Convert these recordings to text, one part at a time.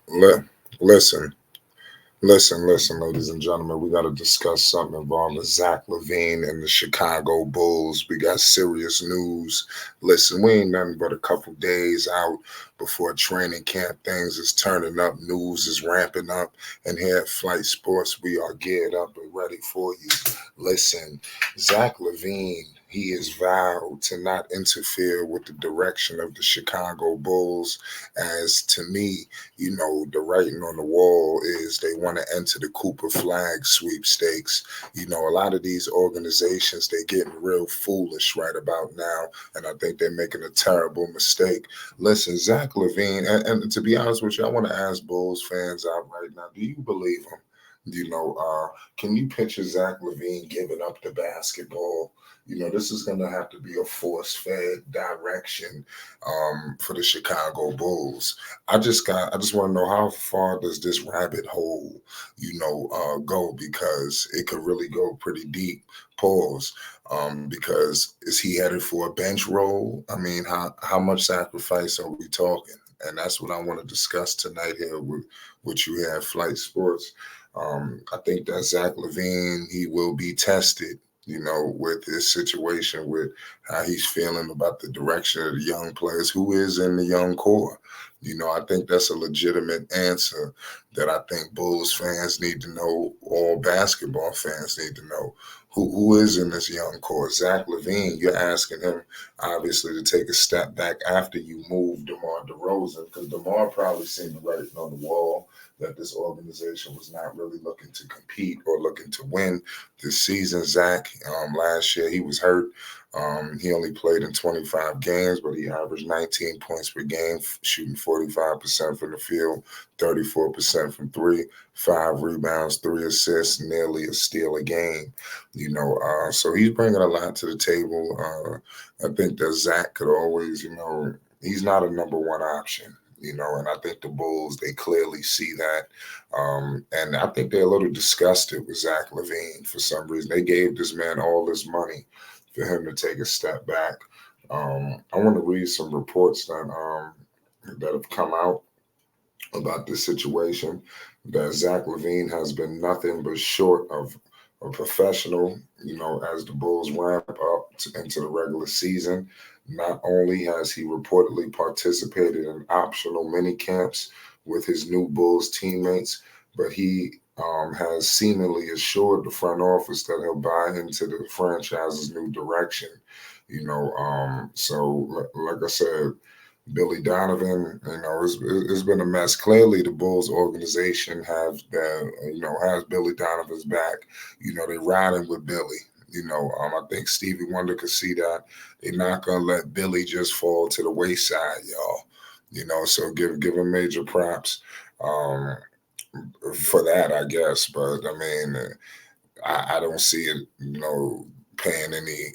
Li- listen, listen, ladies and gentlemen. We got to discuss something involving Zach Lavine and the Chicago Bulls. We got serious news. Listen, we ain't nothing but a couple days out before training camp. Things is turning up. News is ramping up. And here at Flight Sports, we are geared up and ready for you. Listen, Zach Lavine. He is vowed to not interfere with the direction of the Chicago Bulls. As to me, the writing on the wall is they want to enter the Cooper Flag sweepstakes. A lot of these organizations, they getting real foolish right about now, and I think they're making a terrible mistake. Listen, Zach Levine, and to be honest with you, I want to ask Bulls fans out right now, do you believe him? Can you picture Zach Levine giving up the basketball? This is going to have to be a force-fed direction for the Chicago Bulls. I just want to know, how far does this rabbit hole, go, because it could really go pretty deep. Pause. Because is he headed for a bench role? I mean, how much sacrifice are we talking? And that's what I want to discuss tonight here with you here at Flight Sports. I think that Zach Levine, he will be tested, with this situation, with how he's feeling about the direction of the young players who is in the young core. I think that's a legitimate answer that I think Bulls fans need to know, all basketball fans need to know. Who is in this young core? Zach Levine, you're asking him obviously to take a step back after you move DeMar DeRozan, because DeMar probably seen the writing on the wall that this organization was not really looking to compete or looking to win this season. Zach, last year he was hurt. He only played in 25 games, but he averaged 19 points per game, shooting 45% from the field, 34% from three, 5 rebounds, 3 assists, nearly a steal a game. So he's bringing a lot to the table. I think that Zach could always, he's not a number one option. And I think the Bulls, they clearly see that. And I think they're a little disgusted with Zach Levine for some reason. They gave this man all this money for him to take a step back. I want to read some reports that have come out about this situation. That Zach Levine has been nothing but short of a professional, as the Bulls ramp up into the regular season. Not only has he reportedly participated in optional mini camps with his new Bulls teammates, but he has seemingly assured the front office that he'll buy into the franchise's new direction. Like I said, Billy Donovan, it's been a mess. Clearly, the Bulls organization has Billy Donovan's back. They riding with Billy. I think Stevie Wonder could see that. They're not gonna let Billy just fall to the wayside, y'all. So give him major props for that, I guess. But I mean, I don't see it, paying any,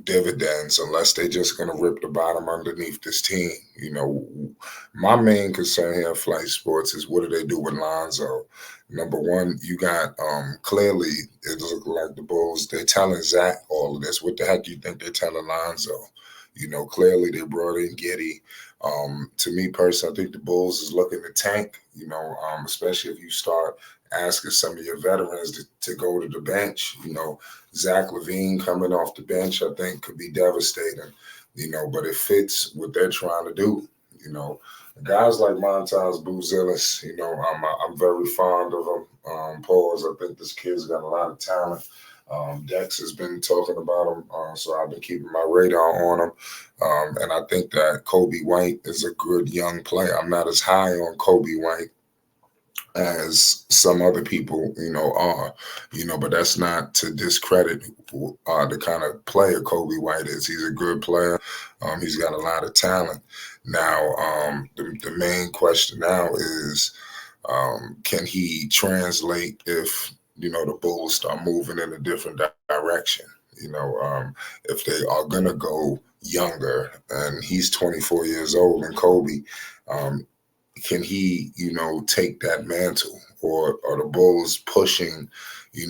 dividends unless they just gonna rip the bottom underneath this team. My main concern here at Flight Sports is, what do they do with Lonzo? Number one, you got clearly it looks like the Bulls, they're telling Zach all of this. What the heck do you think they're telling Lonzo? Clearly they brought in Giddy. To me personally, I think the Bulls is looking to tank, especially if you start asking some of your veterans to go to the bench. Zach Levine coming off the bench, I think, could be devastating, but it fits what they're trying to do. Guys like Montas Buzelis, I'm very fond of him. Pause. I think this kid's got a lot of talent. Dex has been talking about him, so I've been keeping my radar on him. And I think that Kobe White is a good young player. I'm not as high on Kobe White as some other people, are, but that's not to discredit the kind of player Kobe White is. He's a good player. He's got a lot of talent. Now, the main question now is, can he translate if, the Bulls start moving in a different direction? If they are going to go younger, and he's 24 years old, and Kobe, um, can he, take that mantle, or are the Bulls pushing, a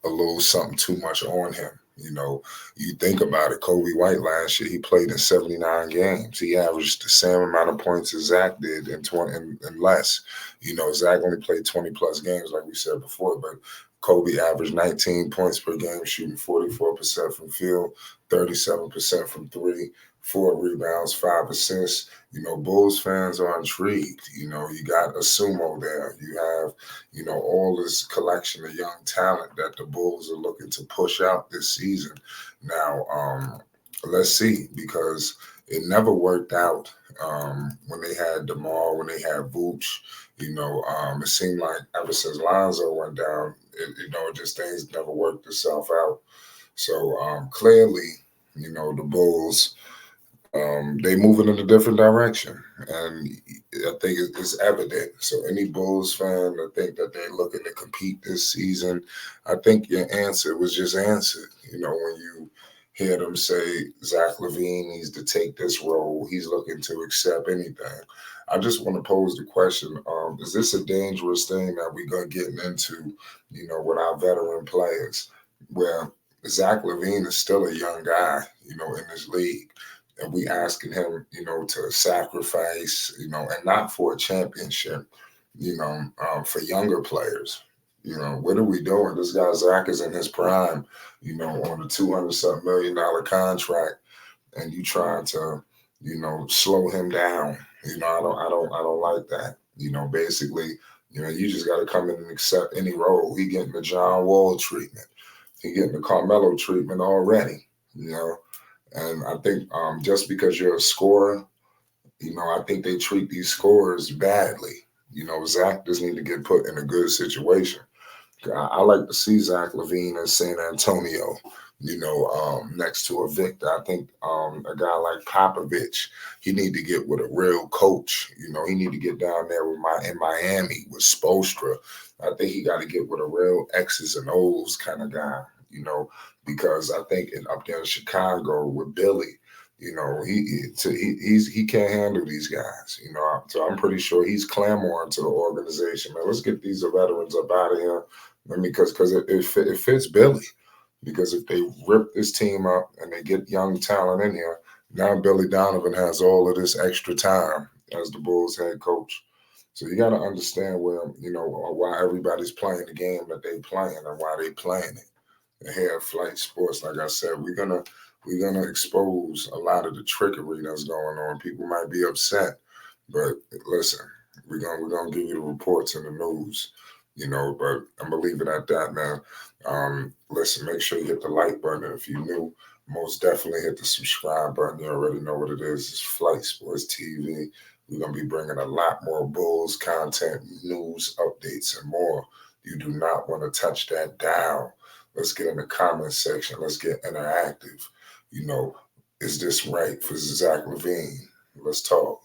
little something too much on him? You know, you think about it, Kobe White last year, he played in 79 games. He averaged the same amount of points as Zach did in 20 and less. You know, Zach only played 20 plus games, like we said before, but Kobe averaged 19 points per game, shooting 44% from field, 37% from three, 4 rebounds, 5 assists. You know, Bulls fans are intrigued. You know, you got a sumo there. You have, you know, all this collection of young talent that the Bulls are looking to push out this season. Now, let's see, because it never worked out when they had DeMar, when they had Vooch. You know, it seemed like ever since Lonzo went down, just things never worked itself out. So clearly, you know, the Bulls they moving in a different direction, and I think it's evident. So any Bulls fan that think that they're looking to compete this season, I think your answer was just answered. You know, when you hear them say Zach Lavine needs to take this role, he's looking to accept anything. I just want to pose the question: is this a dangerous thing that we're gonna get into? You know, with our veteran players, where Zach Lavine is still a young guy, you know, in this league, and we asking him, you know, to sacrifice, you know, and not for a championship, you know, for younger players. You know, what are we doing? This guy Zach is in his prime, you know, on a $200-something million contract, and you trying to, you know, slow him down. You know, I don't like that. You know, basically, you know, you just got to come in and accept any role. He getting the John Wall treatment. He getting the Carmelo treatment already. You know, and I think just because you're a scorer, you know, I think they treat these scorers badly. You know, Zach just need to get put in a good situation. I like to see Zach Lavine in San Antonio, you know, next to a Victor. I think a guy like Popovich, he need to get with a real coach. You know, he need to get down there with in Miami with Spoelstra. I think he got to get with a real X's and O's kind of guy. You know, because I think up there in Chicago with Billy, you know, he can't handle these guys. You know, so I'm pretty sure he's clamoring to the organization, man. Let's get these veterans up out of here. I mean, because it fits Billy. Because if they rip this team up and they get young talent in here, now Billy Donovan has all of this extra time as the Bulls head coach. So you got to understand where, you know, why everybody's playing the game that they playing and why they playing it. And here at Flight Sports, like I said, we're gonna expose a lot of the trickery that's going on. People might be upset, but listen, we're gonna give you the reports and the news, you know. But I'm gonna leave it at that now. Listen, make sure you hit the like button if you're new. Most definitely hit the subscribe button. You already know what it is. It's Flight Sports TV. We're gonna be bringing a lot more Bulls content, news, updates, and more. You do not want to touch that dial. Let's get in the comment section. Let's get interactive. You know, is this right for Zach Lavine? Let's talk.